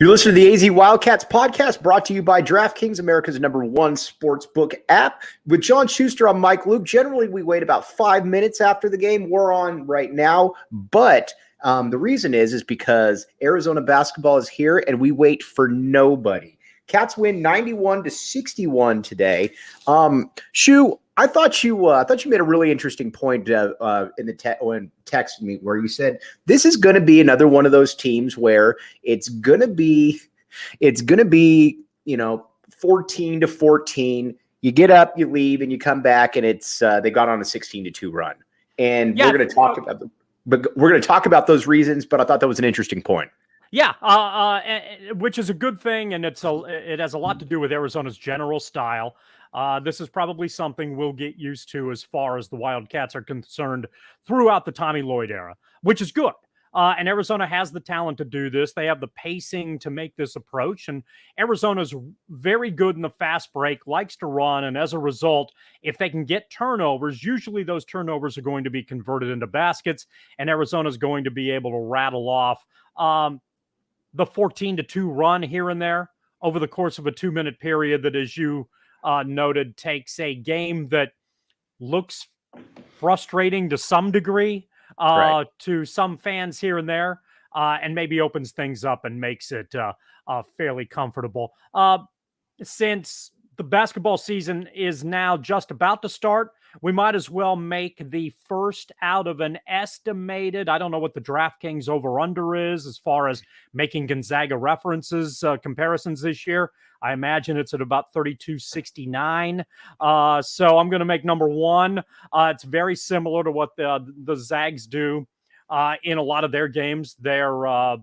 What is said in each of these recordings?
You're listening to the AZ Wildcats podcast, brought to you by DraftKings, America's #1 sportsbook app. With John Schuster, I'm Mike Luke. Generally, we wait about 5 minutes after the game. We're on right now, but the reason is because Arizona basketball is here, and we wait for nobody. Cats win 91-61 today. Shu, I thought you made a really interesting point in the when texted me, where you said this is going to be another one of those teams where it's going to be 14-14. You get up, you leave, and you come back, and it's they got on a 16-2 run. And we're going to talk about those reasons. But I thought that was an interesting point. Yeah, which is a good thing, and it has a lot to do with Arizona's general style. This is probably something we'll get used to as far as the Wildcats are concerned throughout the Tommy Lloyd era, which is good. And Arizona has the talent to do this. They have the pacing to make this approach. And Arizona's very good in the fast break, likes to run. And as a result, if they can get turnovers, usually those turnovers are going to be converted into baskets. And Arizona's going to be able to rattle off the 14-2 run here and there over the course of a 2-minute period that, as you noted, takes a game that looks frustrating to some degree to some fans here and there, and maybe opens things up and makes it fairly comfortable. Since the basketball season is now just about to start, we might as well make the first out of an estimated, I don't know what the DraftKings over-under is as far as making Gonzaga comparisons this year. I imagine it's at about 32-69. So I'm going to make number one. It's very similar to what the Zags do in a lot of their games. They're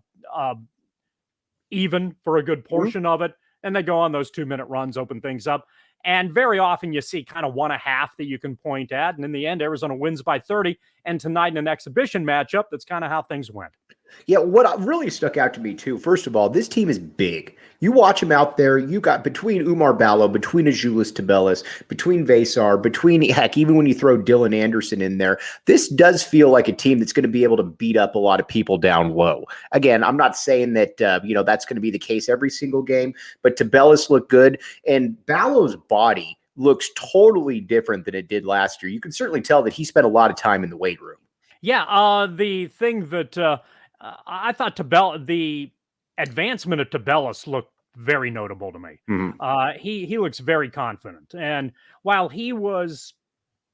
even for a good portion of it, and they go on those 2-minute runs, open things up. And very often you see kind of 1.5 that you can point at. And in the end, Arizona wins by 30. And tonight in an exhibition matchup, that's kind of how things went. Yeah, what really stuck out to me, too, first of all, this team is big. You watch them out there, you got between Oumar Ballo, between Azuolas Tubelis, between Vasar, even when you throw Dylan Anderson in there, this does feel like a team that's going to be able to beat up a lot of people down low. Again, I'm not saying that, that's going to be the case every single game, but Tubelis looked good, and Ballo's body looks totally different than it did last year. You can certainly tell that he spent a lot of time in the weight room. Yeah, the thing that I thought the advancement of Tubelis looked very notable to me. Mm-hmm. He looks very confident. And while he was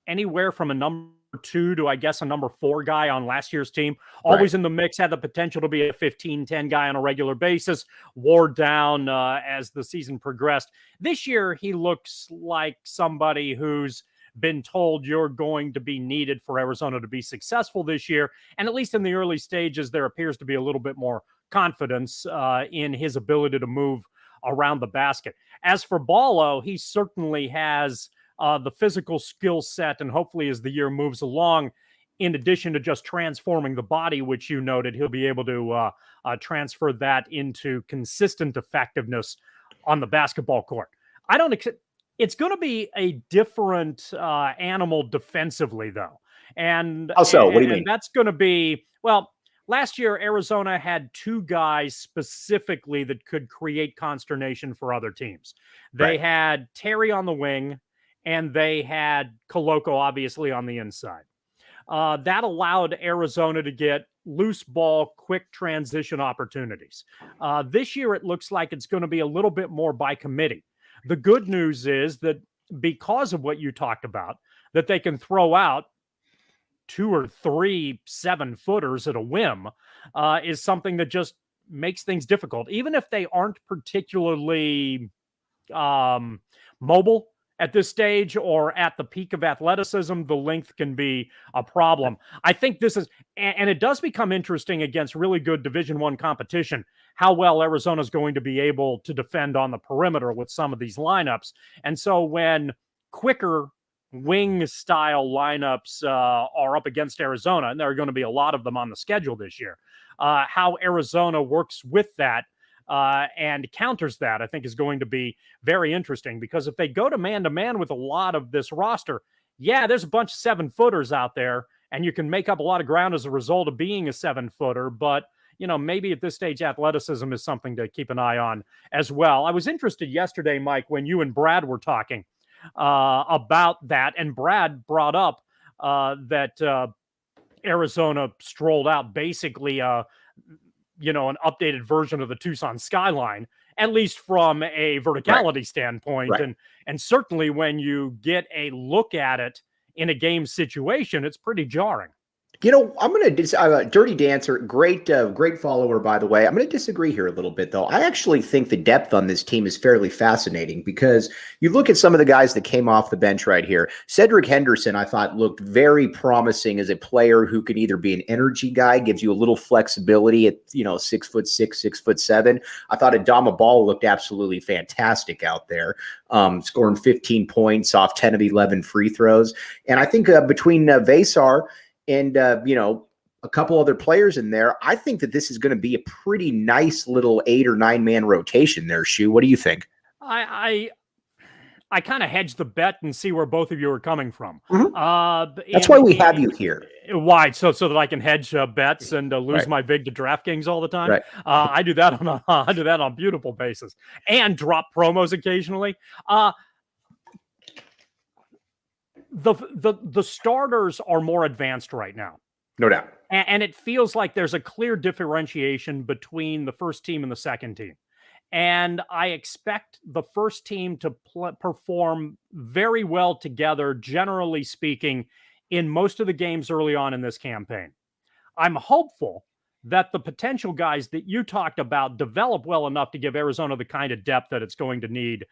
anywhere from a number 2 to, I guess, a number 4 guy on last year's team, always in the mix, had the potential to be a 15-10 guy on a regular basis, wore down as the season progressed. This year, he looks like somebody who's been told you're going to be needed for Arizona to be successful this year. And at least in the early stages, there appears to be a little bit more confidence in his ability to move around the basket. As for Ballo, he certainly has the physical skill set, and hopefully as the year moves along, in addition to just transforming the body, which you noted, he'll be able to transfer that into consistent effectiveness on the basketball court. It's going to be a different animal defensively, though. And also, what do you mean? That's going to be, well, last year, Arizona had 2 guys specifically that could create consternation for other teams. They had Terry on the wing, and they had Koloko, obviously, on the inside. That allowed Arizona to get loose ball, quick transition opportunities. This year, it looks like it's going to be a little bit more by committee. The good news is that because of what you talked about, that they can throw out 2 or 3 7-footers at a whim is something that just makes things difficult, even if they aren't particularly mobile at this stage or at the peak of athleticism. The length can be a problem. I think this is, and it does become interesting against really good Division I competition, how well Arizona is going to be able to defend on the perimeter with some of these lineups. And so when quicker wing style lineups are up against Arizona, and there are going to be a lot of them on the schedule this year, how Arizona works with that and counters that, I think, is going to be very interesting, because if they go to man with a lot of this roster, yeah, there's a bunch of 7-footers out there, and you can make up a lot of ground as a result of being a 7-footer. But, maybe at this stage, athleticism is something to keep an eye on as well. I was interested yesterday, Mike, when you and Brad were talking about that, and Brad brought up that Arizona strolled out basically an updated version of the Tucson skyline, at least from a verticality standpoint. Right. And certainly when you get a look at it in a game situation, it's pretty jarring. I'm going to Dirty Dancer, great follower, by the way. I'm going to disagree here a little bit, though. I actually think the depth on this team is fairly fascinating, because you look at some of the guys that came off the bench right here. Cedric Henderson, I thought, looked very promising as a player who can either be an energy guy, gives you a little flexibility at 6'6", 6'7". I thought Adama Ball looked absolutely fantastic out there, scoring 15 points off 10 of 11 free throws. And I think between Vesar and, a couple other players in there, I think that this is going to be a pretty nice little 8 or 9 man rotation there, Shu. What do you think? I kind of hedge the bet and see where both of you are coming from. Mm-hmm. That's why we have you here. Why? So that I can hedge bets and lose my vig to DraftKings all the time. Right. I do that on beautiful basis, and drop promos occasionally. The starters are more advanced right now. No doubt. And it feels like there's a clear differentiation between the first team and the second team. And I expect the first team to perform very well together, generally speaking, in most of the games early on in this campaign. I'm hopeful that the potential guys that you talked about develop well enough to give Arizona the kind of depth that it's going to need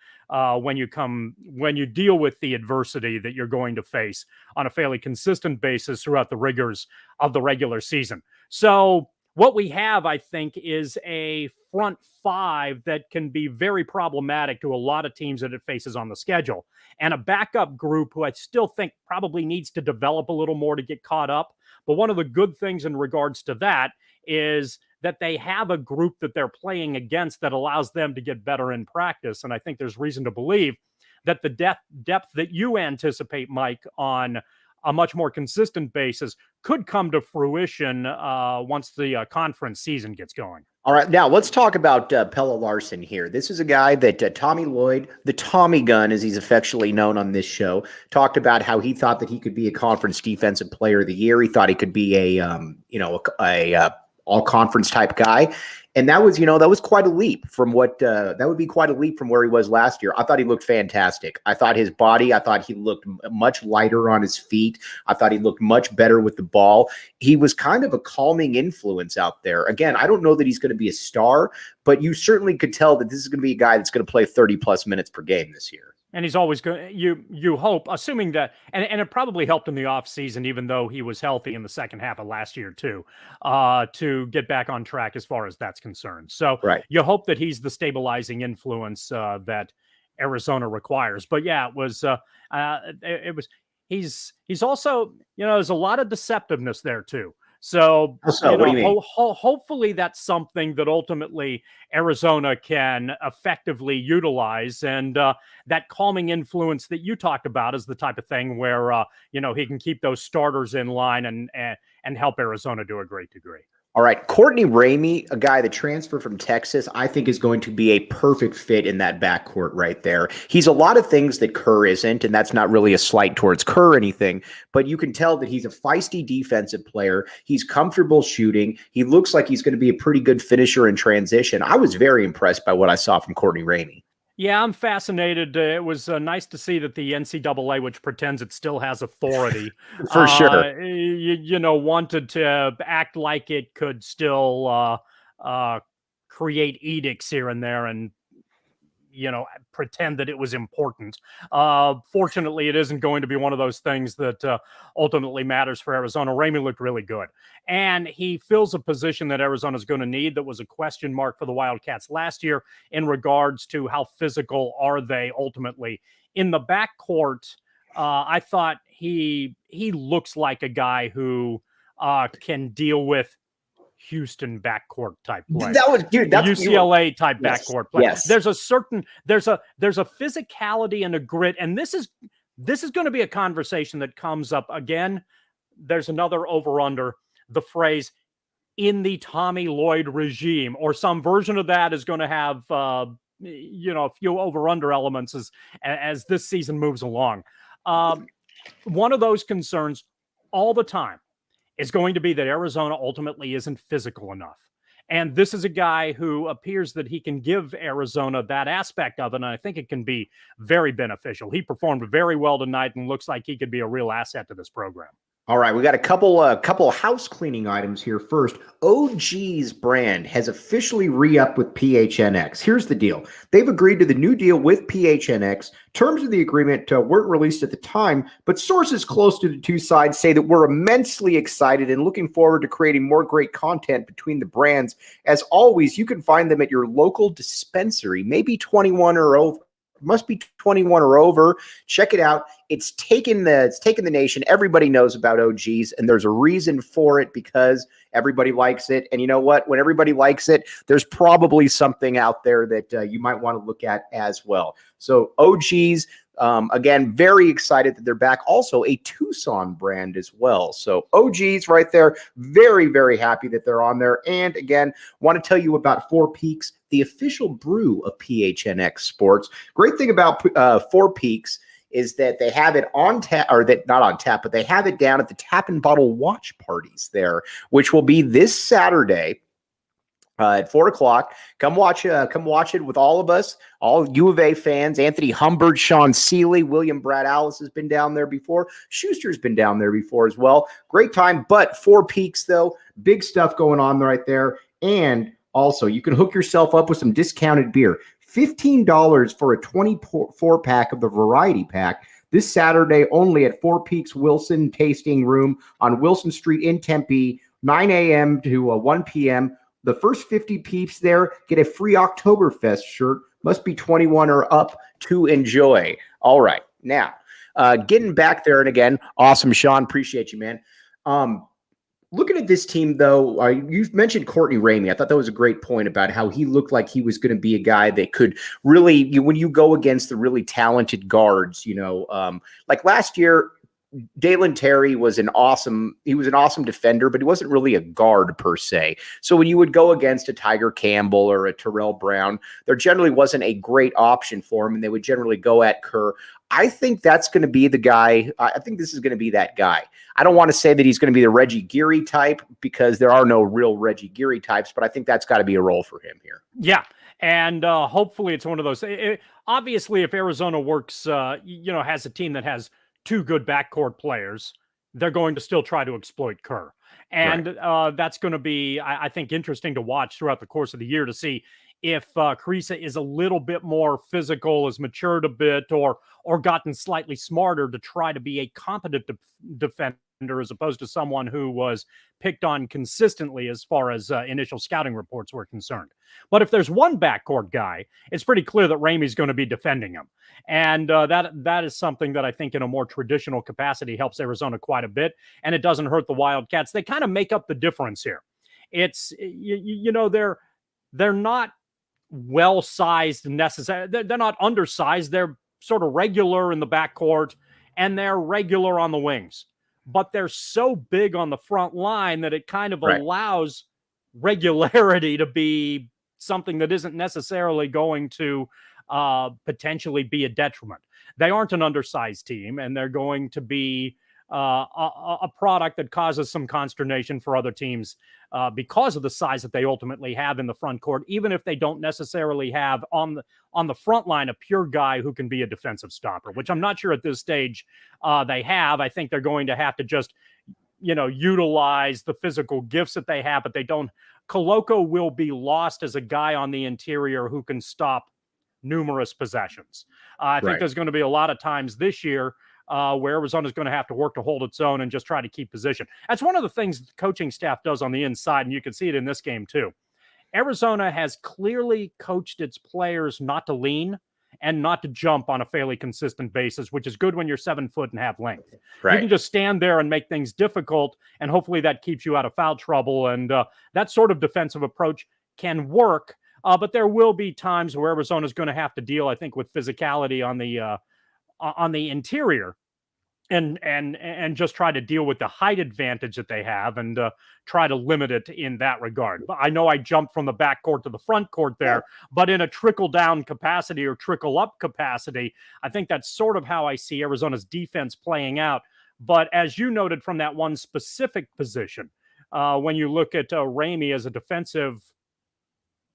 when you deal with the adversity that you're going to face on a fairly consistent basis throughout the rigors of the regular season. So what we have, I think, is a front five that can be very problematic to a lot of teams that it faces on the schedule, and a backup group who I still think probably needs to develop a little more to get caught up. But one of the good things in regards to that is that they have a group that they're playing against that allows them to get better in practice. And I think there's reason to believe that the depth that you anticipate, Mike, on a much more consistent basis could come to fruition once the conference season gets going. All right, now let's talk about Pelle Larsson here. This is a guy that Tommy Lloyd, the Tommy Gun, as he's affectionately known on this show, talked about how he thought that he could be a conference defensive player of the year. He thought he could be a all-conference type guy. And that was quite a leap from that would be quite a leap from where he was last year. I thought he looked fantastic. I thought he looked much lighter on his feet. I thought he looked much better with the ball. He was kind of a calming influence out there. Again, I don't know that he's going to be a star, but you certainly could tell that this is going to be a guy that's going to play 30 plus minutes per game this year. And he's always going. You hope, assuming that, and it probably helped in the offseason, even though he was healthy in the second half of last year too, to get back on track as far as that's concerned. So You hope that he's the stabilizing influence that Arizona requires. But yeah, it was. He's also, there's a lot of deceptiveness there too. So, what do you mean? Hopefully that's something that ultimately Arizona can effectively utilize. And that calming influence that you talked about is the type of thing where, he can keep those starters in line and help Arizona to a great degree. All right, Courtney Ramey, a guy that transferred from Texas, I think is going to be a perfect fit in that backcourt right there. He's a lot of things that Kerr isn't, and that's not really a slight towards Kerr or anything, but you can tell that he's a feisty defensive player. He's comfortable shooting. He looks like he's going to be a pretty good finisher in transition. I was very impressed by what I saw from Courtney Ramey. Yeah, I'm fascinated. It was nice to see that the NCAA, which pretends it still has authority, For sure. wanted to act like it could still create edicts here and there and pretend that it was important. Fortunately, it isn't going to be one of those things that ultimately matters for Arizona. Ramey looked really good, and he fills a position that Arizona's going to need. That was a question mark for the Wildcats last year in regards to how physical are they ultimately in the backcourt. I thought he looks like a guy who can deal with Houston backcourt type play. That was dude. That's UCLA type yes, backcourt play. yes. There's a physicality and a grit, and this is going to be a conversation that comes up again. There's another over under the phrase in the Tommy Lloyd regime, or some version of that is going to have a few over under elements as this season moves along. One of those concerns all the time is going to be that Arizona ultimately isn't physical enough. And this is a guy who appears that he can give Arizona that aspect of it, and I think it can be very beneficial. He performed very well tonight and looks like he could be a real asset to this program. All right, we got a couple house cleaning items here. First, OG's brand has officially re-upped with PHNX. Here's the deal. They've agreed to the new deal with PHNX. Terms of the agreement weren't released at the time, but sources close to the two sides say that we're immensely excited and looking forward to creating more great content between the brands. As always, you can find them at your local dispensary, maybe 21 or over. Must be 21 or over. Check it out. It's taken the nation. Everybody knows about OGs, and there's a reason for it because everybody likes it. And you know what? When everybody likes it, there's probably something out there that you might want to look at as well. So OGs, again, very excited that they're back. Also a Tucson brand as well. So OGs right there. Very, very happy that they're on there. And again, want to tell you about Four Peaks, the official brew of PHNX Sports. Great thing about Four Peaks is that they have it on tap, or that not on tap, but they have it down at the Tap and Bottle watch parties there, which will be this Saturday at 4:00. Come watch it with all of us, all U of A fans. Anthony Humbert, Sean Seeley, William Brad Allis has been down there before. Schuster's been down there before as well. Great time. But Four Peaks, though, big stuff going on right there. And also, you can hook yourself up with some discounted beer. $15 for a 24-pack of the variety pack this Saturday only at Four Peaks Wilson Tasting Room on Wilson Street in Tempe, 9 a.m. to 1 p.m. The first 50 peeps there get a free Oktoberfest shirt. Must be 21 or up to enjoy. All right. Now, getting back there, and again, awesome, Sean. Appreciate you, man. Looking at this team, though, you've mentioned Courtney Ramey. I thought that was a great point about how he looked like he was going to be a guy that could really, when you go against the really talented guards, like last year, Dalen Terry was an awesome defender, but he wasn't really a guard per se. So when you would go against a Tiger Campbell or a Terrell Brown, there generally wasn't a great option for him, and they would generally go at Kerr. I think that's going to be the guy. I think this is going to be that guy. I don't want to say that he's going to be the Reggie Geary type because there are no real Reggie Geary types, but I think that's got to be a role for him here. Yeah. And hopefully it's one of those. Obviously, if Arizona works, has a team that has two good backcourt players, they're going to still try to exploit Kerr. And right. That's going to be, I think, interesting to watch throughout the course of the year to see if Kriisa is a little bit more physical, has matured a bit, or gotten slightly smarter to try to be a competent defender as opposed to someone who was picked on consistently as far as initial scouting reports were concerned. But if there's one backcourt guy, it's pretty clear that Ramey's going to be defending him. And that is something that I think in a more traditional capacity helps Arizona quite a bit, and it doesn't hurt the Wildcats. They kind of make up the difference here. It's, they're not well-sized necessarily. They're not undersized. They're sort of regular in the backcourt, and they're regular on the wings. But they're so big on the front line that it kind of allows regularity to be something that isn't necessarily going to potentially be a detriment. They aren't an undersized team, and they're going to be a product that causes some consternation for other teams because of the size that they ultimately have in the front court, even if they don't necessarily have on the front line a pure guy who can be a defensive stopper, which I'm not sure at this stage they have. I think they're going to have to just, utilize the physical gifts that they have, but they don't. Koloko will be lost as a guy on the interior who can stop numerous possessions. I think there's going to be a lot of times this year where Arizona is going to have to work to hold its own and just try to keep position. That's one of the things the coaching staff does on the inside, and you can see it in this game too. Arizona has clearly coached its players not to lean and not to jump on a fairly consistent basis, which is good when you're 7 foot and half length. You can just stand there and make things difficult, and hopefully that keeps you out of foul trouble. And that sort of defensive approach can work, but there will be times where Arizona is going to have to deal, I think, with physicality on the interior and just try to deal with the height advantage that they have and try to limit it in that regard. But I know I jumped from the back court to the front court there, but in a trickle down capacity or trickle up capacity, I think that's sort of how I see Arizona's defense playing out. But as you noted from that one specific position, when you look at Ramey as a defensive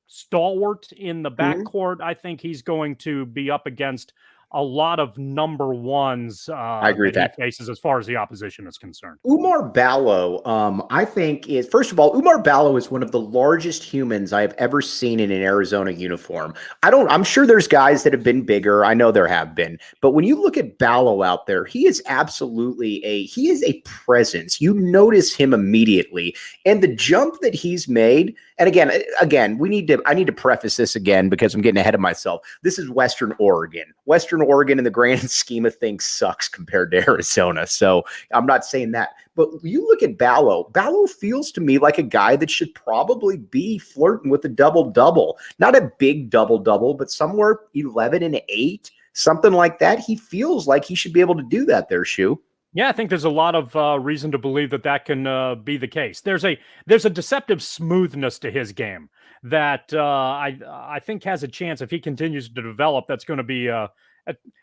stalwart in the backcourt, I think he's going to be up against a lot of number ones I agree with that he faces as far as the opposition is concerned. Oumar Ballo, I think is, first of all, Oumar Ballo is one of the largest humans I have ever seen in an Arizona uniform. I'm sure there's guys that have been bigger. I know there have been, but when you look at Ballo out there, he is absolutely he is a presence. You notice him immediately, and the jump that he's made. And again, I need to preface this again because I'm getting ahead of myself. This is Western Oregon. Western Oregon in the grand scheme of things sucks compared to Arizona. So I'm not saying that. But you look at Ballo. Ballo feels to me like a guy that should probably be flirting with a double-double. Not a big double-double, but somewhere 11 and 8, something like that. He feels like he should be able to do that there, Shu. Yeah, I think there's a lot of reason to believe that can be the case. There's a deceptive smoothness to his game that I think has a chance if he continues to develop. That's going to be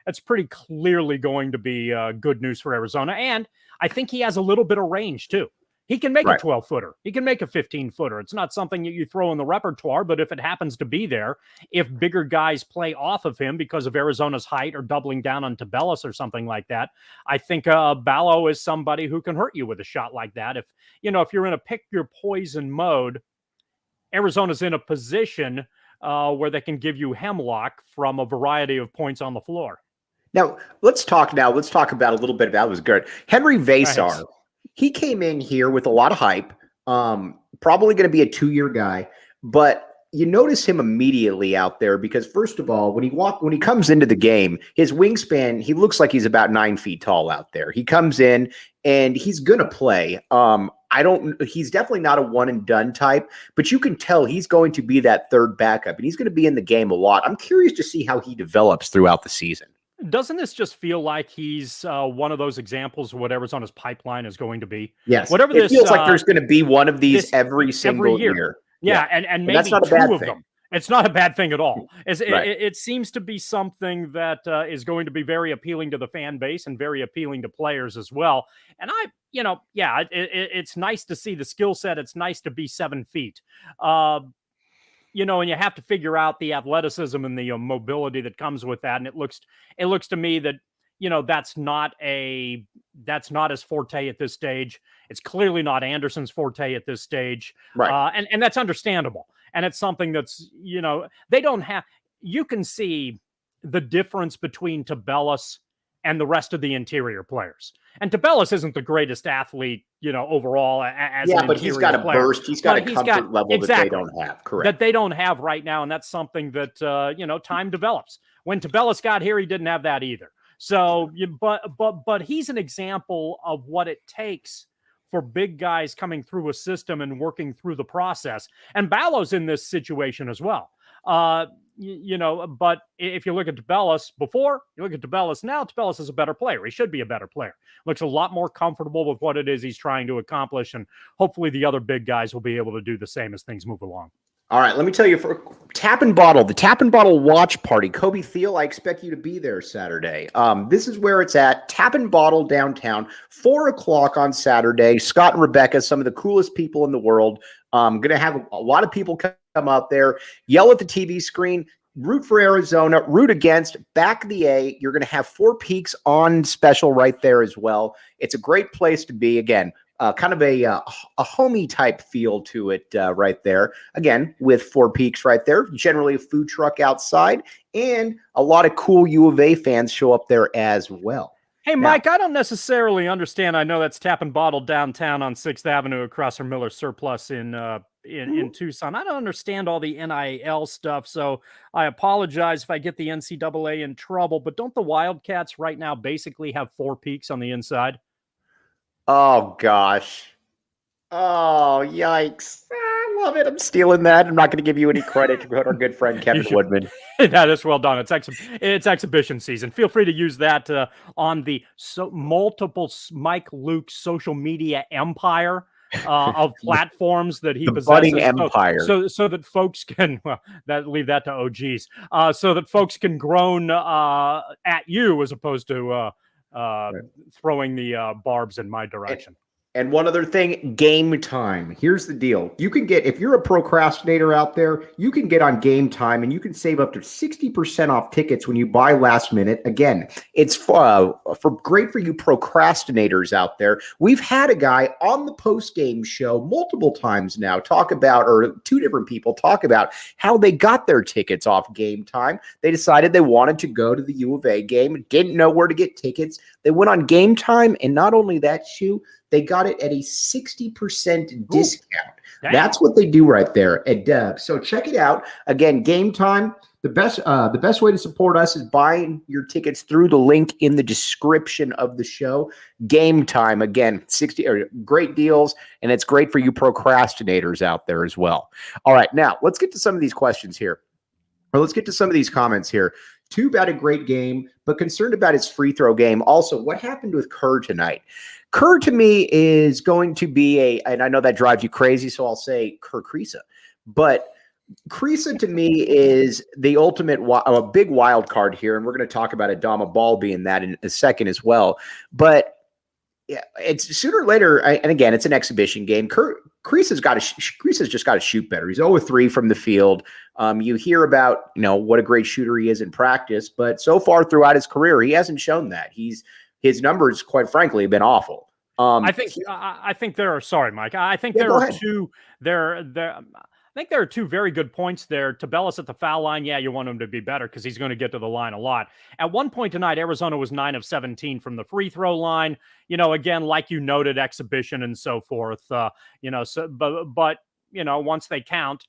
that's pretty clearly going to be good news for Arizona. And I think he has a little bit of range too. He can make a 12-footer. He can make a 15-footer. It's not something that you throw in the repertoire, but if it happens to be there, if bigger guys play off of him because of Arizona's height or doubling down on Tubelis or something like that, I think Ballo is somebody who can hurt you with a shot like that. If you're in a pick your poison mode, Arizona's in a position where they can give you hemlock from a variety of points on the floor. Now, let's talk about a little bit about, it was good. Henry Vasar. He came in here with a lot of hype, probably going to be a 2-year guy, but you notice him immediately out there because, first of all, when he comes into the game, his wingspan, he looks like he's about 9 feet tall out there. He comes in and he's going to play. He's definitely not a one and done type, but you can tell he's going to be that third backup and he's going to be in the game a lot. I'm curious to see how he develops throughout the season. Doesn't this just feel like he's one of those examples of whatever's on his pipeline is going to be? Yes. Whatever it feels like there's going to be one of these every single year. Yeah. And maybe that's not two a bad of thing. them. It's not a bad thing at all. It seems to be something that is going to be very appealing to the fan base and very appealing to players as well. And it's nice to see the skill set. It's nice to be 7 feet. And you have to figure out the athleticism and the mobility that comes with that. And it looks to me that, that's not his forte at this stage. It's clearly not Anderson's forte at this stage. Right. And that's understandable. And it's something that's, they don't have, you can see the difference between Tubelis and the rest of the interior players. And Tubelis isn't the greatest athlete, overall. But he's got a burst. He's got a comfort level that they don't have. Correct. That they don't have right now. And that's something that, time develops. When Tubelis got here, he didn't have that either. So, but he's an example of what it takes for big guys coming through a system and working through the process. And Ballo's in this situation as well. But if you look at Tubelis before, you look at Tubelis now, Tubelis is a better player. He should be a better player. Looks a lot more comfortable with what it is he's trying to accomplish. And hopefully the other big guys will be able to do the same as things move along. All right, let me tell Tap and Bottle, the Tap and Bottle watch party. Kobe Thiel, I expect you to be there Saturday. This is where it's at. Tap and Bottle downtown, 4 o'clock on Saturday. Scott and Rebecca, some of the coolest people in the world. Going to have a lot of people come out there, yell at the TV screen, root for Arizona, root against, back the A. You're going to have Four Peaks on special right there as well. It's a great place to be. Again, kind of a homey type feel to it right there. Again, with Four Peaks right there, generally a food truck outside, and a lot of cool U of A fans show up there as well. Hey, Mike, I don't necessarily understand. I know that's Tap and Bottle downtown on 6th Avenue across from Miller Surplus in Tucson. I don't understand all the NIL stuff, so I apologize if I get the NCAA in trouble, but don't the Wildcats right now basically have Four Peaks on the inside? Oh, gosh. Oh, yikes. I love it. I'm stealing that. I'm not going to give you any credit to our good friend Kevin Woodman. That is well done. It's exhibition season. Feel free to use that on the multiple Mike Luke social media empire of platforms that he possesses. Budding empire. So that folks can leave that to OGs. So that folks can groan at you as opposed to throwing the barbs in my direction. And one other thing, Game Time. Here's the deal. You can get, if you're a procrastinator out there, you can get on Game Time and you can save up to 60% off tickets when you buy last minute. Again, it's for great for you procrastinators out there. We've had a guy on the post-game show multiple times now talk about, or two different people talk about how they got their tickets off Game Time. They decided they wanted to go to the U of A game, didn't know where to get tickets. They went on Game Time, and not only that, they got it at a 60% discount. Ooh, that's what they do right there at Deb. So check it out. Again, Game Time. The best way to support us is buying your tickets through the link in the description of the show. Game Time. Again, great deals, and it's great for you procrastinators out there as well. All right, now let's get to some of these questions here. Or let's get to some of these comments here. Tube had a great game, but concerned about his free throw game. Also, what happened with Kerr tonight? Kerr to me is going to be and I know that drives you crazy, so I'll say Kerr Kriisa. But Kriisa to me is the ultimate a big wild card here, and we're going to talk about Adama Ball being that in a second as well. But yeah, it's sooner or later, and again, it's an exhibition game. Kriisa's just got to shoot better. He's 0-3 from the field. You hear about what a great shooter he is in practice, but so far throughout his career, he hasn't shown that. His numbers, quite frankly, have been awful. I think there are. Sorry, Mike. I think there are two. I think there are two very good points there. Tubelis at the foul line, yeah, you want him to be better because he's going to get to the line a lot. At one point tonight, Arizona was 9 of 17 from the free throw line. Again, like you noted, exhibition and so forth. But once they count,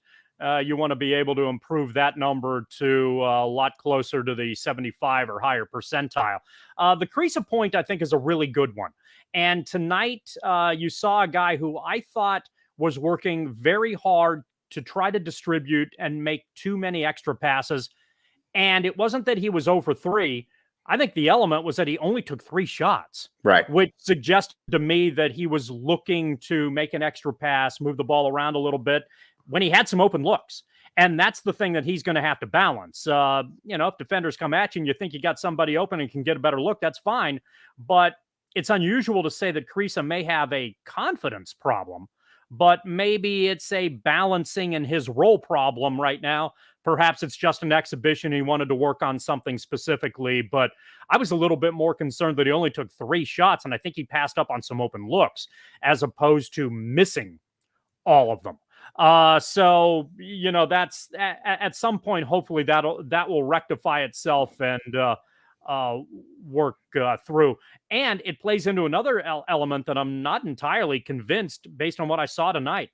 you want to be able to improve that number to a lot closer to the 75 or higher percentile. The Kriisa point, I think, is a really good one. And tonight, you saw a guy who I thought was working very hard to try to distribute and make too many extra passes. And it wasn't that he was 0 for 3. I think the element was that he only took 3 shots. Right. Which suggested to me that he was looking to make an extra pass, move the ball around a little bit when he had some open looks. And that's the thing that he's going to have to balance. If defenders come at you and you think you got somebody open and can get a better look, that's fine. But it's unusual to say that Kriisa may have a confidence problem, but maybe it's a balancing in his role problem right now. Perhaps it's just an exhibition. He wanted to work on something specifically, but I was a little bit more concerned that he only took 3 shots, and I think he passed up on some open looks as opposed to missing all of them. So that's at some point, hopefully that will rectify itself and work through. And it plays into another element that I'm not entirely convinced based on what I saw tonight.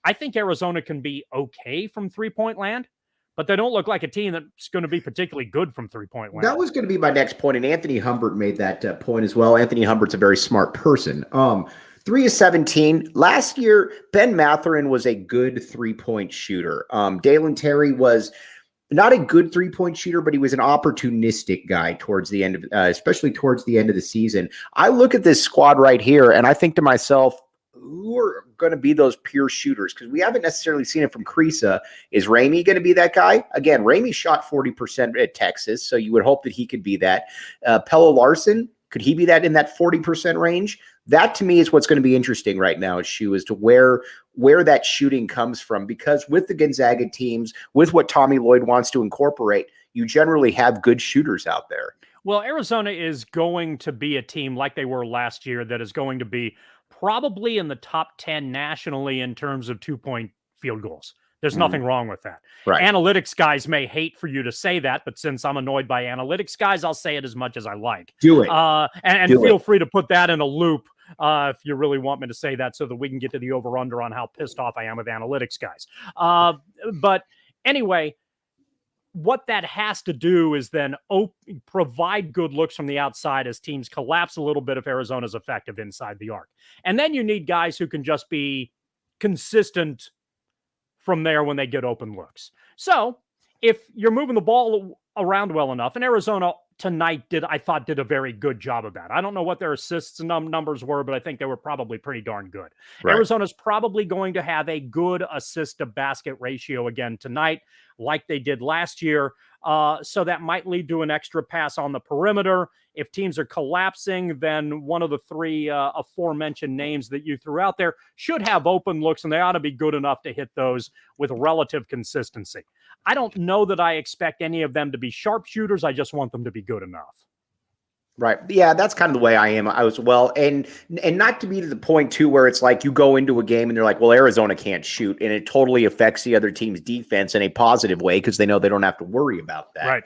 I think Arizona can be okay from 3-point land, but they don't look like a team that's going to be particularly good from 3-point land. That was going to be my next point, and Anthony Humbert made that point as well. Anthony Humbert's a very smart person. 3 of 17. Last year, Ben Mathurin was a good 3-point shooter. Dalen Terry was not a good 3-point shooter, but he was an opportunistic guy towards the end of, especially towards the end of the season. I look at this squad right here, and I think to myself, who are going to be those pure shooters? Because we haven't necessarily seen it from Kriisa. Is Ramey going to be that guy? Again, Ramey shot 40% at Texas, so you would hope that he could be that. Pello Larson, could he be that in that 40% range? That to me is what's going to be interesting right now, Shu, as to where that shooting comes from. Because with the Gonzaga teams, with what Tommy Lloyd wants to incorporate, you generally have good shooters out there. Well, Arizona is going to be a team like they were last year that is going to be probably in the top 10 nationally in terms of 2-point field goals. There's nothing wrong with that. Right. Analytics guys may hate for you to say that, but since I'm annoyed by analytics guys, I'll say it as much as I like. Do it. And feel free to put that in a loop if you really want me to say that so that we can get to the over-under on how pissed off I am with analytics guys. But anyway, what that has to do is then provide good looks from the outside as teams collapse a little bit if Arizona's effective inside the arc. And then you need guys who can just be consistent from there when they get open looks. So if you're moving the ball around well enough, and Arizona tonight I thought did a very good job of that. I don't know what their assists numbers were, but I think they were probably pretty darn good. Right. Arizona's probably going to have a good assist to basket ratio again tonight, like they did last year. So that might lead to an extra pass on the perimeter. If teams are collapsing, then one of the three aforementioned names that you threw out there should have open looks, and they ought to be good enough to hit those with relative consistency. I don't know that I expect any of them to be sharpshooters. I just want them to be good enough. Right. Yeah, that's kind of the way I am. I was and not to be to the point too where it's like you go into a game and they're like, well, Arizona can't shoot, and it totally affects the other team's defense in a positive way because they know they don't have to worry about that. Right.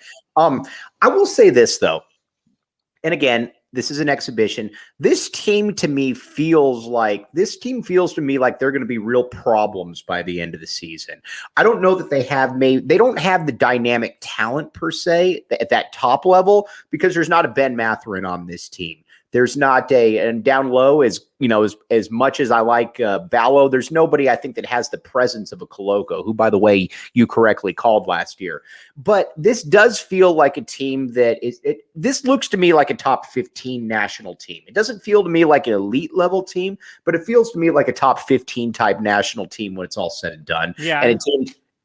I will say this though, and again, this is an exhibition. This team to me feels to me like they're going to be real problems by the end of the season. I don't know that they don't have the dynamic talent per se at that top level because there's not a Ben Mathurin on this team. There's not and down low as much as I like Ballo, there's nobody I think that has the presence of a Koloko, who, by the way, you correctly called last year. But this does feel like a team that this looks to me like a top 15 national team. It doesn't feel to me like an elite level team, but it feels to me like a top 15 type national team when it's all said and done. Yeah.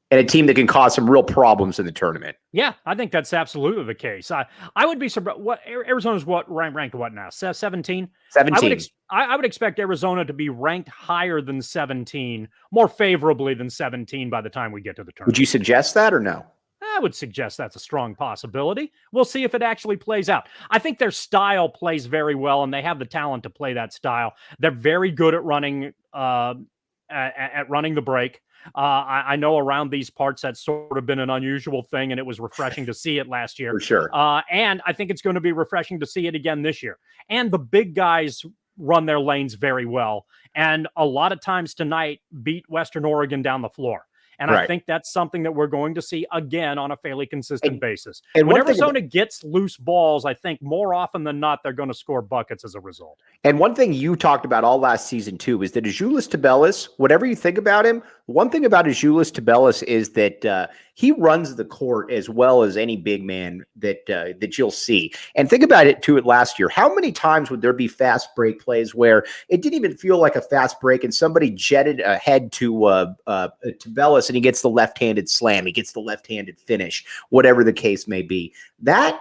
And a team that can cause some real problems in the tournament. Yeah, I think that's absolutely the case. I would be surprised. What Arizona's ranked what now? 17? 17. I would expect Arizona to be ranked higher than 17, more favorably than 17 by the time we get to the tournament. Would you suggest that or no? I would suggest that's a strong possibility. We'll see if it actually plays out. I think their style plays very well, and they have the talent to play that style. They're very good at running the break. I know around these parts that's sort of been an unusual thing, and it was refreshing to see it last year. For sure. And I think it's going to be refreshing to see it again this year. And the big guys run their lanes very well, and a lot of times tonight beat Western Oregon down the floor. And right. I think that's something that we're going to see again on a fairly consistent basis. And when Arizona gets loose balls, I think more often than not, they're going to score buckets as a result. And one thing you talked about all last season, too, is that Azuolas Tubelis, whatever you think about him, one thing about Azuolas Tubelis is that he runs the court as well as any big man that you'll see. And think about it, too, last year. How many times would there be fast break plays where it didn't even feel like a fast break and somebody jetted ahead to Tubelis and he gets the left-handed slam, he gets the left-handed finish, whatever the case may be. That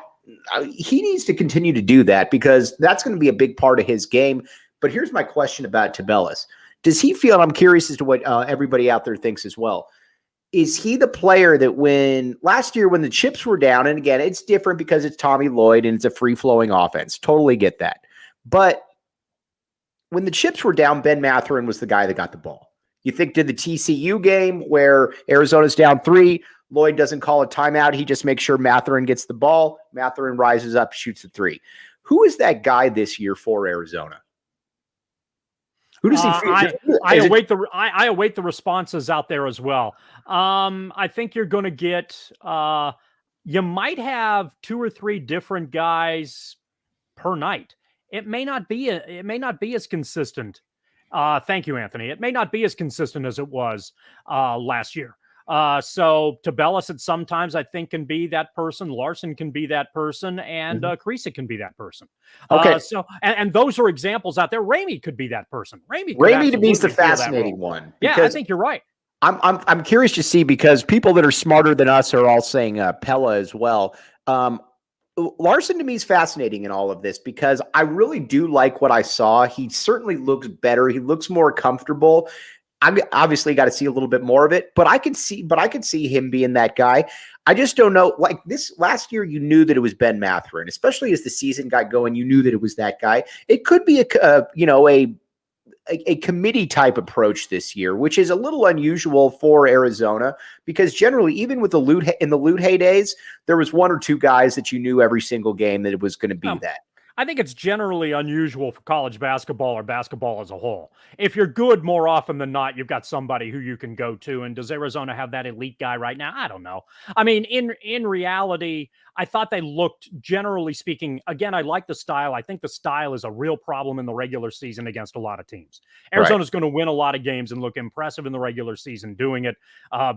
he needs to continue to do that because that's going to be a big part of his game. But here's my question about Tubelis. Does he feel, and I'm curious as to what everybody out there thinks as well, is he the player that last year when the chips were down, and again, it's different because it's Tommy Lloyd and it's a free-flowing offense. Totally get that. But when the chips were down, Ben Mathurin was the guy that got the ball. You think did the TCU game where Arizona's down 3, Lloyd doesn't call a timeout. He just makes sure Mathurin gets the ball. Mathurin rises up, shoots a 3. Who is that guy this year for Arizona? Who does he feel? I await the responses out there as well. I think you're going to get. You might have 2 or 3 different guys per night. It may not be as consistent. Thank you, Anthony. It may not be as consistent as it was last year. So Tubelis at sometimes I think can be that person. Larson can be that person, and Kriisa can be that person. Okay. So and those are examples out there. Ramey could be that person. Ramey to me is the fascinating one. Yeah, I think you're right. I'm curious to see, because people that are smarter than us are all saying Pella as well. Larson to me is fascinating in all of this, because I really do like what I saw. He certainly looks better. He looks more comfortable. I obviously got to see a little bit more of it, but I could see him being that guy. I just don't know. Like this last year, you knew that it was Ben Mathurin, especially as the season got going. You knew that it was that guy. It could be a committee type approach this year, which is a little unusual for Arizona, because generally, even with the loot heydays, there was one or two guys that you knew every single game that it was going to be that. I think it's generally unusual for college basketball or basketball as a whole. If you're good, more often than not, you've got somebody who you can go to. And does Arizona have that elite guy right now? I don't know. I mean, in reality, I thought they looked, generally speaking, again, I like the style. I think the style is a real problem in the regular season against a lot of teams. Arizona's going to win a lot of games and look impressive in the regular season doing it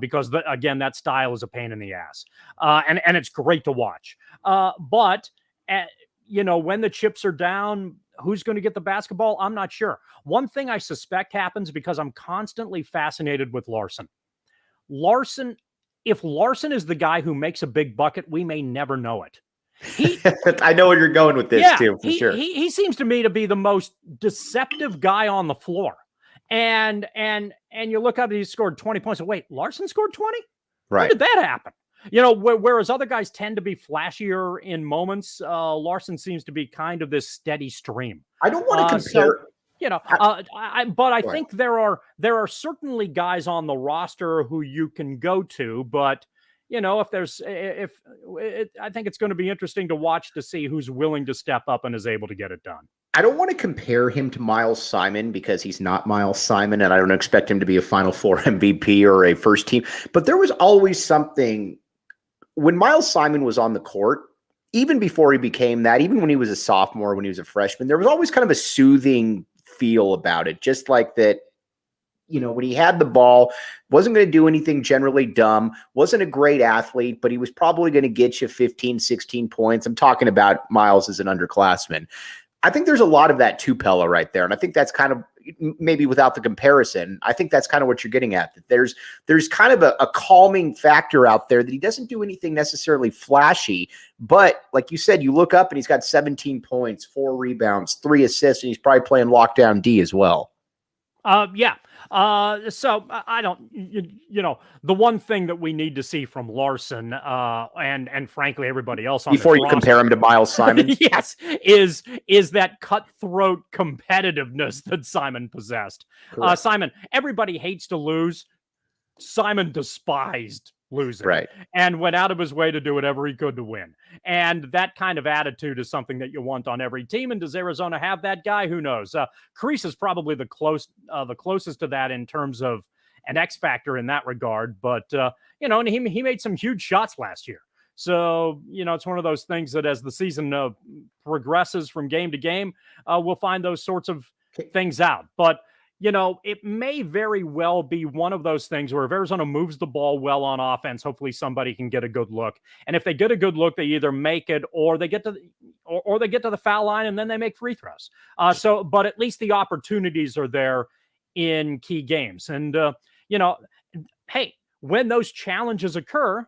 because, again, that style is a pain in the ass. And it's great to watch. But when the chips are down, who's going to get the basketball? I'm not sure. One thing I suspect happens, because I'm constantly fascinated with Larson. If Larson is the guy who makes a big bucket, we may never know it. I know where you're going with this too, for sure. He seems to me to be the most deceptive guy on the floor. And you look up and he scored 20 points. Wait, Larson scored 20? Right. When did that happen? Whereas other guys tend to be flashier in moments, Larson seems to be kind of this steady stream. I don't want to compare. But I think there are certainly guys on the roster who you can go to. But I think it's going to be interesting to watch to see who's willing to step up and is able to get it done. I don't want to compare him to Miles Simon, because he's not Miles Simon, and I don't expect him to be a Final Four MVP or a first team. But there was always something when Miles Simon was on the court, even before he became that, even when he was a sophomore, when he was a freshman, there was always kind of a soothing feel about it. Just like that, when he had the ball, wasn't going to do anything generally dumb, wasn't a great athlete, but he was probably going to get you 15, 16 points. I'm talking about Miles as an underclassman. I think there's a lot of that to Pella right there. And I think that's kind of, maybe without the comparison, I think that's kind of what you're getting at. That there's kind of a calming factor out there, that he doesn't do anything necessarily flashy. But like you said, you look up and he's got 17 points, 4 rebounds, 3 assists, and he's probably playing lockdown D as well. So I don't, the one thing that we need to see from Larson, and frankly, everybody else on before you compare him to Miles Simon, yes, is that cutthroat competitiveness that Simon possessed. Simon, everybody hates to lose. Simon despised losing, right, and went out of his way to do whatever he could to win. And that kind of attitude is something that you want on every team. And does Arizona have that guy? Who knows? Kriisa is probably the closest to that in terms of an X factor in that regard. But and he made some huge shots last year. So it's one of those things that as the season progresses from game to game, we'll find those sorts of things out. But it may very well be one of those things where if Arizona moves the ball well on offense, hopefully somebody can get a good look. And if they get a good look, they either make it or they get to the foul line and then they make free throws. But at least the opportunities are there in key games. And, hey, when those challenges occur,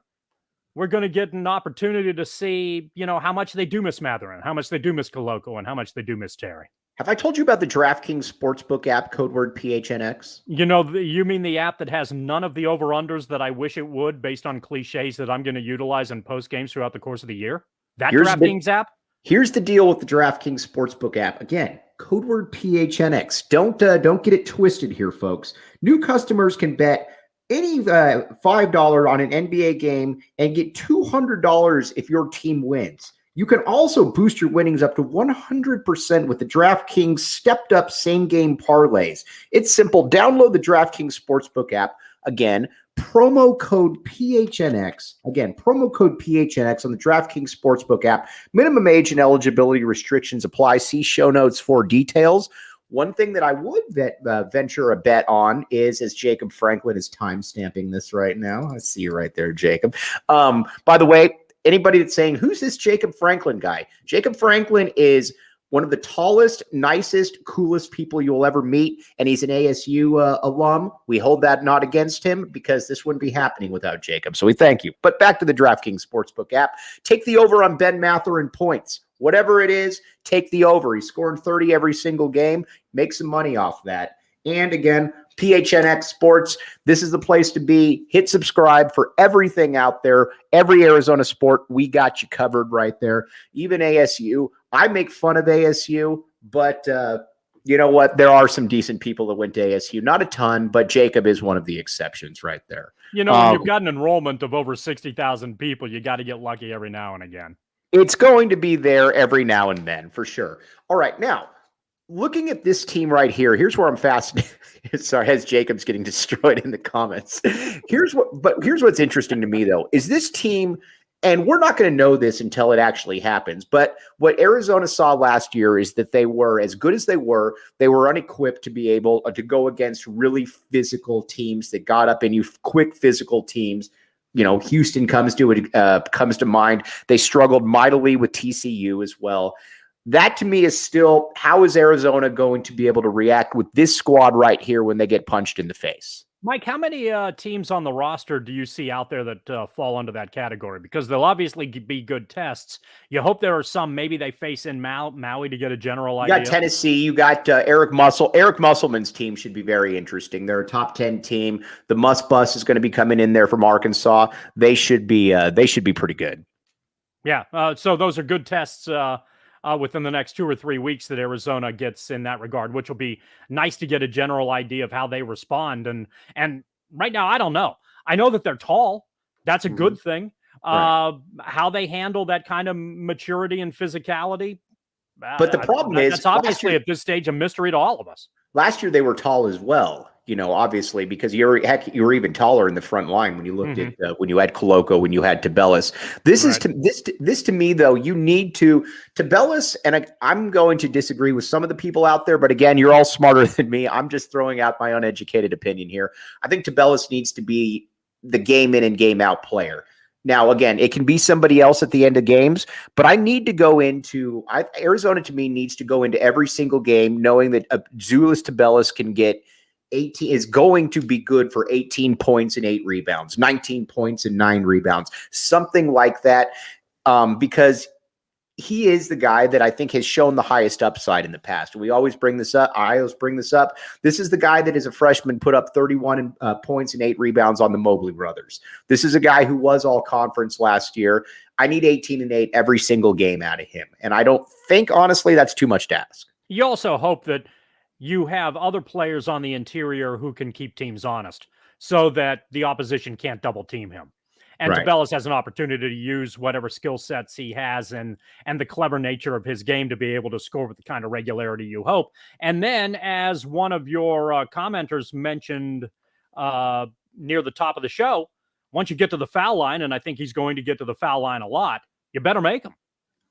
we're going to get an opportunity to see, how much they do miss Mathurin, how much they do miss Koloko, and how much they do miss Terry. Have I told you about the DraftKings Sportsbook app, code word PHNX? You mean the app that has none of the over-unders that I wish it would, based on cliches that I'm going to utilize in post games throughout the course of the year? That DraftKings app? Here's the deal with the DraftKings Sportsbook app. Again, code word PHNX. Don't get it twisted here, folks. New customers can bet any $5 on an NBA game and get $200 if your team wins. You can also boost your winnings up to 100% with the DraftKings stepped up same game parlays. It's simple. Download the DraftKings Sportsbook app. Again, promo code PHNX. Again, promo code PHNX on the DraftKings Sportsbook app. Minimum age and eligibility restrictions apply. See show notes for details. One thing that I would venture a bet on is, as Jacob Franklin is time-stamping this right now. I see you right there, Jacob. By the way, anybody that's saying, who's this Jacob Franklin guy? Jacob Franklin is one of the tallest, nicest, coolest people you'll ever meet, and he's an ASU alum. We hold that not against him because this wouldn't be happening without Jacob, so we thank you. But back to the DraftKings Sportsbook app. Take the over on Ben Mather in points. Whatever it is, take the over. He's scoring 30 every single game. Make some money off that. And again, PHNX Sports, this is the place to be. Hit subscribe for everything out there. Every Arizona sport, we got you covered right there. Even ASU. I make fun of ASU, but you know what? There are some decent people that went to ASU. Not a ton, but Jacob is one of the exceptions right there. You know, when you've got an enrollment of over 60,000 people, you got to get lucky every now and again. It's going to be there every now and then, for sure. All right, now, looking at this team right here, here's where I'm fascinated. Sorry, as Jacob's getting destroyed in the comments. Here's what's interesting to me, though, is this team, and we're not going to know this until it actually happens, but what Arizona saw last year is that they were, as good as they were unequipped to be able to go against really physical teams that got up in you, quick physical teams. You know, Houston comes to mind. They struggled mightily with TCU as well. That to me is still, how is Arizona going to be able to react with this squad right here when they get punched in the face? Mike, how many teams on the roster do you see out there that fall under that category? Because they'll obviously be good tests. You hope there are some, maybe they face in Maui to get a general idea. You got Tennessee. You got Eric Musselman. Eric Musselman's team should be very interesting. They're a top 10 team. The Muss Bus is going to be coming in there from Arkansas. They should be pretty good. Yeah. So those are good tests within the next 2 or 3 weeks that Arizona gets in that regard, which will be nice to get a general idea of how they respond. And right now, I don't know. I know that they're tall. That's a good thing. Right. How they handle that kind of maturity and physicality. But the problem is, that's obviously at this stage a mystery to all of us. Last year they were tall as well, you know, obviously, because you were even taller in the front line when you looked at when you had Koloko, when you had Tubelis. This to me though, you need to Tubelis, and I'm going to disagree with some of the people out there, but again, you're all smarter than me. I'm just throwing out my uneducated opinion here. I think Tubelis needs to be the game in and game out player. Now, again, it can be somebody else at the end of games, but I need to go into Arizona to me needs to go into every single game knowing that Azuolas Tubelis can get 18, is going to be good for 18 points and 8 rebounds, 19 points and 9 rebounds, something like that, because he is the guy that I think has shown the highest upside in the past. We always bring this up. I always bring this up. This is the guy that as a freshman put up 31 points and 8 rebounds on the Mobley brothers. This is a guy who was all conference last year. I need 18 and 8 every single game out of him. And I don't think, honestly, that's too much to ask. You also hope that you have other players on the interior who can keep teams honest so that the opposition can't double team him. And Tubelis has an opportunity to use whatever skill sets he has and the clever nature of his game to be able to score with the kind of regularity you hope. And then, as one of your commenters mentioned near the top of the show, once you get to the foul line, and I think he's going to get to the foul line a lot, you better make them.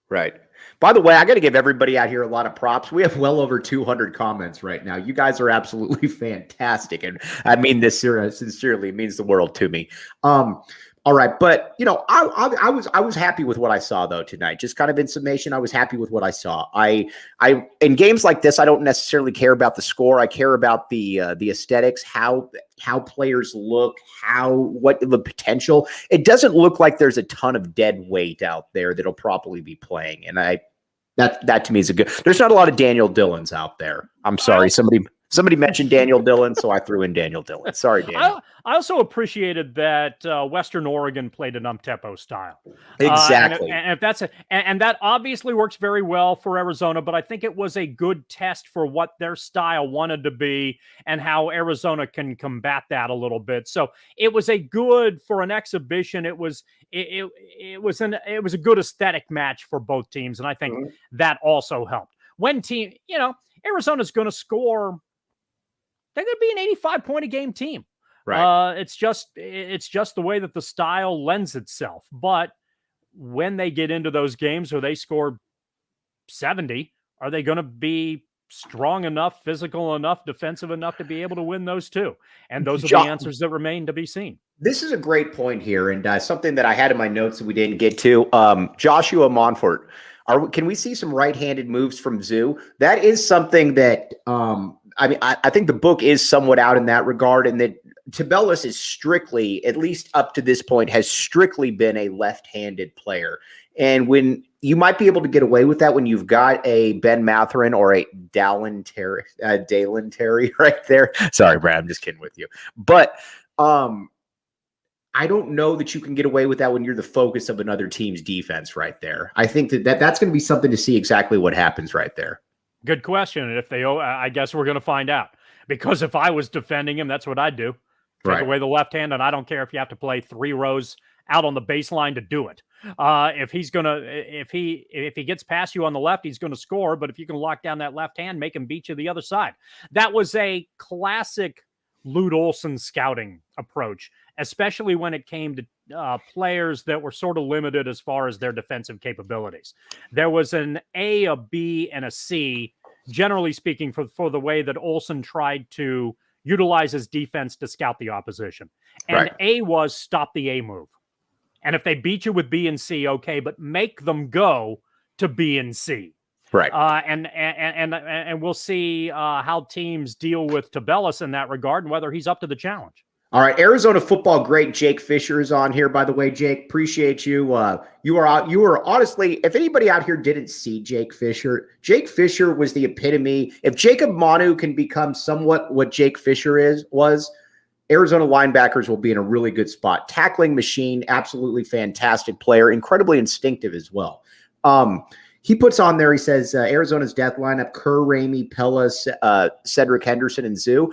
Right. By the way, I got to give everybody out here a lot of props. We have well over 200 comments right now. You guys are absolutely fantastic. And I mean this sincerely. It means the world to me. All right, but you know, I was happy with what I saw though tonight. Just kind of in summation, I was happy with what I saw. I in games like this, I don't necessarily care about the score. I care about the aesthetics, how players look, what the potential. It doesn't look like there's a ton of dead weight out there that'll probably be playing, and that to me is a good. There's not a lot of Daniel Dillons out there. I'm sorry, somebody mentioned Daniel Dillon, so I threw in Daniel Dillon. Sorry, Daniel. I also appreciated that Western Oregon played an up-tempo style. Exactly. And if that's and that obviously works very well for Arizona, but I think it was a good test for what their style wanted to be and how Arizona can combat that a little bit. So it was a good, for an exhibition, it was a good aesthetic match for both teams, and I think that also helped. When Arizona's going to score, they're going to be an 85-point-a-game team. Right. It's just the way that the style lends itself. But when they get into those games where they score 70, are they going to be strong enough, physical enough, defensive enough to be able to win those two. And those are the John, answers that remain to be seen. this is a great point here, and something that I had in my notes that we didn't get to. Joshua Monfort. Can we see some right-handed moves from Zoo? That is something that I think the book is somewhat out in that regard, and that Tubelis is strictly, at least up to this point, has strictly been a left-handed player. And when you might be able to get away with that when you've got a Ben Matherin or a Dalen Terry right there. Sorry, Brad, I'm just kidding with you. But I don't know that you can get away with that when you're the focus of another team's defense right there. I think that's going to be something to see exactly what happens right there. Good question. And if I guess we're going to find out. Because if I was defending him, that's what I'd do. Take away the left hand, and I don't care if you have to play 3 rows out on the baseline to do it. If he gets past you on the left, he's going to score. But if you can lock down that left hand, make him beat you the other side. That was a classic Lute Olson scouting approach, especially when it came to players that were sort of limited as far as their defensive capabilities. There was an A, a B, and a C, generally speaking, for the way that Olson tried to utilize his defense to scout the opposition. And A was stop the A move. And if they beat you with B and C, okay, but make them go to B and C. Right. And we'll see how teams deal with Tubelis in that regard and whether he's up to the challenge. All right, Arizona football great Jake Fisher is on here, by the way. Jake, appreciate you. You were honestly, if anybody out here didn't see Jake Fisher was the epitome. If Jacob Manu can become somewhat what Jake Fisher was, Arizona linebackers will be in a really good spot. Tackling machine, absolutely fantastic player, incredibly instinctive as well. He puts on there, he says, Arizona's death lineup, Kerr, Ramey, Pellis, Cedric Henderson, and Zoo.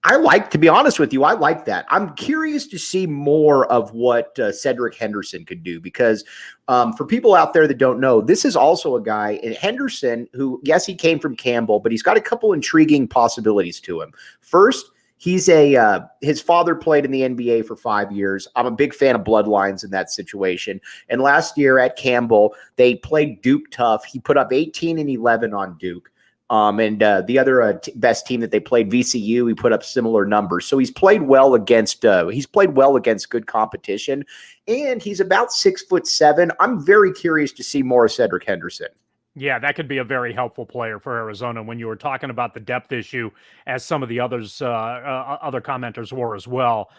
To be honest with you, I like that. I'm curious to see more of what Cedric Henderson could do because for people out there that don't know, this is also a guy, Henderson, who, yes, he came from Campbell, but he's got a couple intriguing possibilities to him. First, his father played in the NBA for 5 years. I'm a big fan of bloodlines in that situation. And last year at Campbell, they played Duke tough. He put up 18 and 11 on Duke. And the other best team that they played, VCU, he put up similar numbers. So he's played well against good competition, and he's about 6'7". I'm very curious to see more of Cedric Henderson. Yeah, that could be a very helpful player for Arizona when you were talking about the depth issue, as some of the others, other commenters were as well.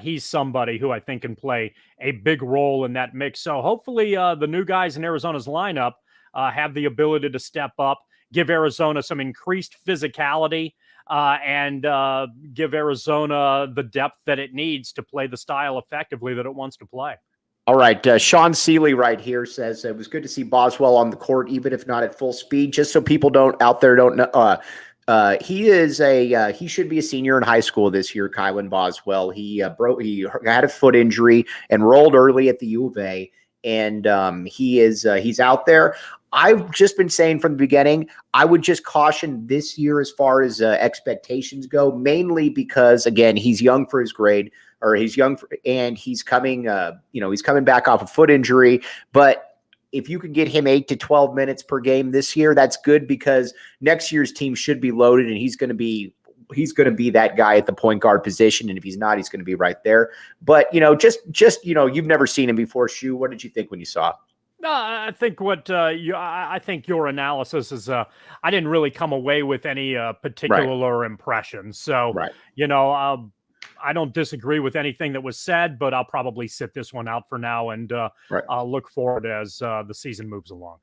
He's somebody who I think can play a big role in that mix. So hopefully the new guys in Arizona's lineup have the ability to step up, give Arizona some increased physicality, and give Arizona the depth that it needs to play the style effectively that it wants to play. All right. Sean Seeley right here says it was good to see Boswell on the court, even if not at full speed, just so people don't know. He should be a senior in high school this year, Kylan Boswell. He had a foot injury, enrolled early at the U of A, and he's out there. I've just been saying from the beginning, I would just caution this year as far as expectations go, mainly because, again, he's young for his grade, and he's coming back off a foot injury. But if you can get him 8 to 12 minutes per game this year, that's good because next year's team should be loaded, and he's going to be that guy at the point guard position. And if he's not, he's going to be right there. But, you've never seen him before. Shu, what did you think when you saw it? I think I think your analysis is, I didn't really come away with any particular impressions. So, I don't disagree with anything that was said, but I'll probably sit this one out for now and I'll look forward as the season moves along.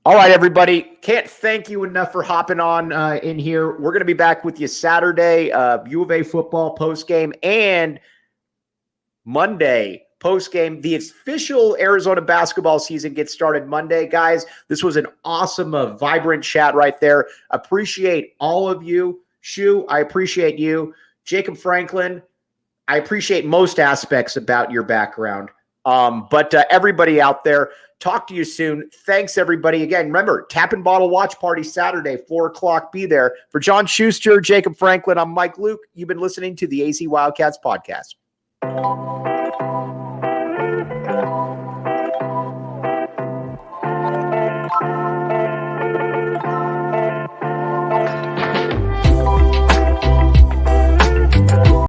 All right, everybody. Can't thank you enough for hopping on in here. We're going to be back with you Saturday, U of A football postgame, and Monday postgame. The official Arizona basketball season gets started Monday. Guys, this was an awesome, vibrant chat right there. Appreciate all of you. Shu, I appreciate you. Jacob Franklin, I appreciate most aspects about your background. But everybody out there, talk to you soon. Thanks, everybody. Again, remember, Tap and Bottle Watch Party Saturday, 4 o'clock. Be there. For John Schuster, Jacob Franklin, I'm Mike Luke. You've been listening to the AZ Wildcats podcast.